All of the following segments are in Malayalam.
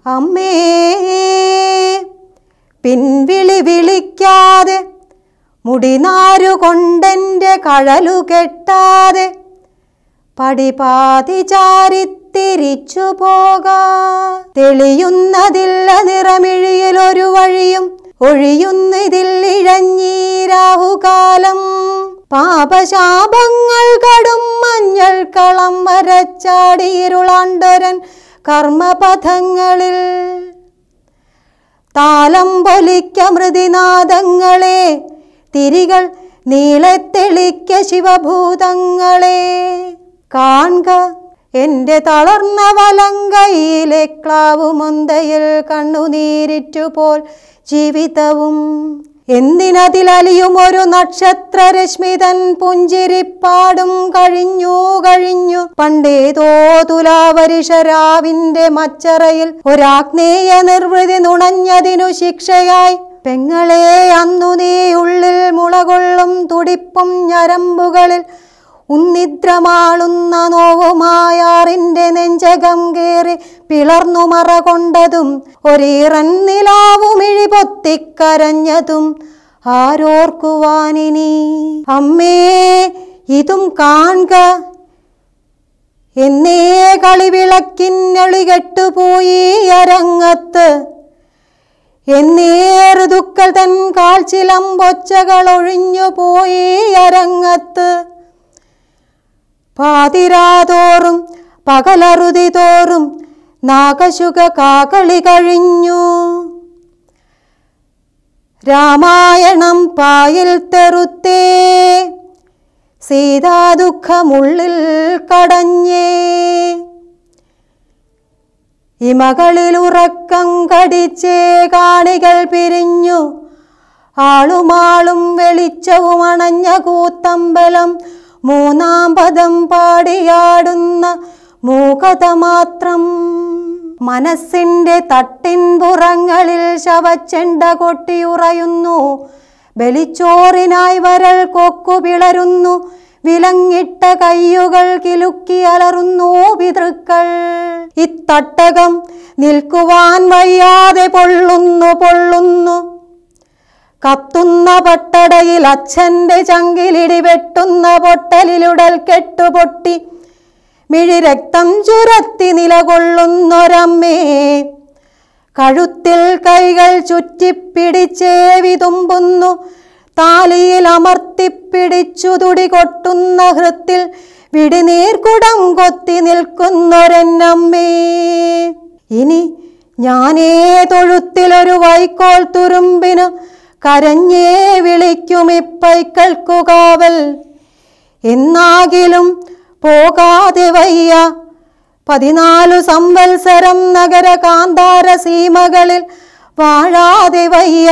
അമ്മേ പിൻവിളി വിളിക്കാതെ മുടിനാരു കൊണ്ടെൻ്റെ കഴലു കെട്ടാതെ പടിപാതി ചാരിത്തിരിച്ചു പോകാ. തെളിയുന്നതില്ല നിറമിഴിയിലൊരു വഴിയും ഒഴിയുന്നതിൽ ഇഴഞ്ഞീരാവുകാലം. പാപശാപങ്ങൾ കടും മഞ്ഞൾ കളം വരച്ചാടിയിരുളാണ്ടൊരൻ കർമ്മപഥങ്ങളിൽ. താലം പൊലിക്ക മൃതിനാദങ്ങളെ തിരികൾ നീളത്തെളിക്ക ശിവഭൂതങ്ങളെ. കാൺക എൻ്റെ തളർന്ന വലങ്കയിലെ ക്ലാവുമൊന്തയിൽ കണ്ണുനീരിറ്റുപോൽ ജീവിതവും. എന്തിനതിലലിയും ഒരു നക്ഷത്രരശ്മിതൻ പുഞ്ചിരിപ്പാടും കഴിഞ്ഞു പണ്ടേതോ തുലാവരിഷരാവിൻ്റെ മച്ചറയിൽ ഒരാഗ്നേയ നിർവൃതി നുണഞ്ഞതിനു ശിക്ഷയായി. പെങ്ങളെ അന്നു നീ ഉള്ളിൽ മുളകൊള്ളും തുടിപ്പും ഞരമ്പുകളിൽ ഉന്നിദ്രമാളുന്ന നോവുമായാറിൻ്റെ നെഞ്ചകം കേറി പിളർന്നു മറ കൊണ്ടതും ഒരീറൻ നിലാവുമിഴി പൊത്തിക്കരഞ്ഞതും ആരോർക്കുവാനിനി. അമ്മേ ഇതും കാൺക എന്നേ കളിവിളക്കിന്നൊളി കെട്ടുപോയി അരങ്ങത്ത്. എന്നേ ഋതുക്കൾ തൻ കാൽച്ചിലമ്പൊച്ചകൾ ഒഴിഞ്ഞു പോയി അരങ്ങത്ത്. പാതിരാതോറും പകലറുതി തോറും നാഗശുക കാകളി കഴിഞ്ഞു. രാമായണം പായിൽ തെറുത്തേ സീതാദുഃഖമുള്ളിൽ കടഞ്ഞേ. ഇമകളിൽ ഉറക്കം കടിച്ചേ കാണികൾ പിരിഞ്ഞു. ആളുമാളും വെളിച്ചവും അണഞ്ഞ കൂത്തമ്പലം മൂന്നാം പദം പാടിയാടുന്ന മൂകത മാത്രം. മനസ്സിൻ്റെ തട്ടിൻപുറങ്ങളിൽ ശവച്ചെണ്ട കൊട്ടിയുറയുന്നു. ബലിച്ചോറിനായി വരൽ കൊക്കു പിളരുന്നു. വിലങ്ങിട്ട കയ്യുകൾ കിലുക്കി അലറുന്നു പിതൃക്കൾ. ഇത്തട്ടകം നിൽക്കുവാൻ വയ്യാതെ പൊള്ളുന്നു. കത്തുന്ന പട്ടടയിൽ അച്ഛൻ്റെ ചങ്കിലിടി വെട്ടുന്ന പൊട്ടലിലുടൽ കെട്ടുപൊട്ടി മിഴി രക്തം ചുരത്തി നിലകൊള്ളുന്നൊരമ്മേ. കഴുത്തിൽ കൈകൾ ചുറ്റിപ്പിടിച്ചേവി തുമ്പുന്നു. താലിയിൽ അമർത്തിപ്പിടിച്ചു തുടി കൊട്ടുന്ന ഹൃത്തിൽ വിടിനീർക്കുടം കൊത്തി നിൽക്കുന്നൊരെന്നമ്മേ. ഇനി ഞാനേ തൊഴുത്തിലൊരു വൈക്കോൽ തുരുമ്പിനു കരഞ്ഞേ വിളിക്കുമിപ്പൈക്കൾക്കു കാവൽ. എന്നാകിലും പോകാതെ വയ്യ. 14 സംവത്സരം നഗര കാന്താര സീമകളിൽ വാഴാതെ വയ്യ.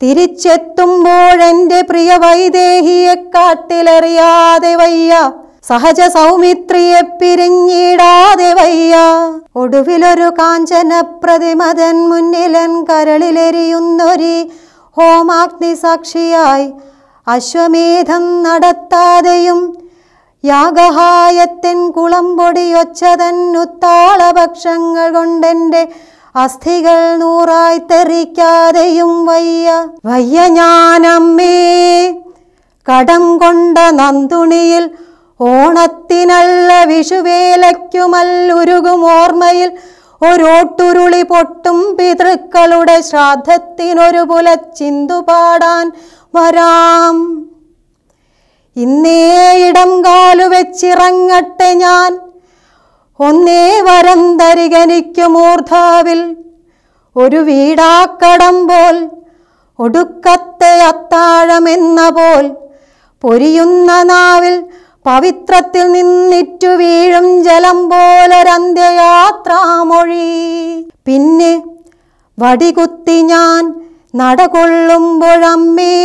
തിരിച്ചെത്തുമ്പോഴെൻ്റെ പ്രിയ വൈദേഹിയെ കാട്ടിലെറിയാതെ വയ്യ. സഹജ സൗമിത്രിയെ പിരിഞ്ഞിടാതെ വയ്യ. ഒടുവിലൊരു കാഞ്ചന പ്രതിമതൻ മുന്നിലൻ കരളിലെരിയുന്നൊരി ഹോമാഗ്നി സാക്ഷിയായി അശ്വമേധം നടത്താതെയും യാഗഹായത്തിൻ കുളംപൊടിയൊച്ചതൻ ഉത്താളഭക്ഷങ്ങൾ കൊണ്ടെൻ്റെ അസ്ഥികൾ നൂറായി തെറിക്കാതെയും വയ്യ ഞാനമ്മേ. കടം കൊണ്ട നന്ദുണിയിൽ ഓണത്തിനല്ല വിഷുവേലയ്ക്കുമല്ലുരുകും ഓർമ്മയിൽ ഒരോട്ടുരുളി പൊട്ടും പിതൃക്കളുടെ ശ്രാദ്ധത്തിനൊരു പുലച്ചിന്തു പാടാൻ വരാം. ഇന്നേ ഇടം കാലു വെച്ചിറങ്ങട്ടെ ഞാൻ. ഒന്നേ വരം തരികനിക്കു മൂർധാവിൽ ഒരു വീടാക്കടം പോൽ ഒടുക്കത്തെ അത്താഴമെന്ന പോൽ പൊരിയുന്ന നാവിൽ പവിത്രത്തിൽ നിന്നിറ്റു വീഴും ജലം പോലൊരന്ത്യയാത്രാമൊഴി. പിന്നെ വടികുത്തി ഞാൻ നടകൊള്ളുമ്പോഴമ്മേ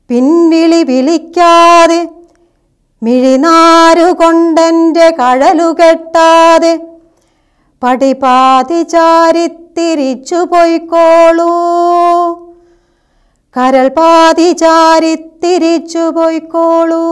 പിൻവിളി വിളിക്കാതെ മിഴിനാരു കൊണ്ടെൻ്റെ കഴലു കെട്ടാതെ പടിപാതി ചാരിത്തിരിച്ചു പൊയ്ക്കോളൂ. കരൾ പാതി ചാരിത്തിരിച്ചു പൊയ്ക്കോളൂ.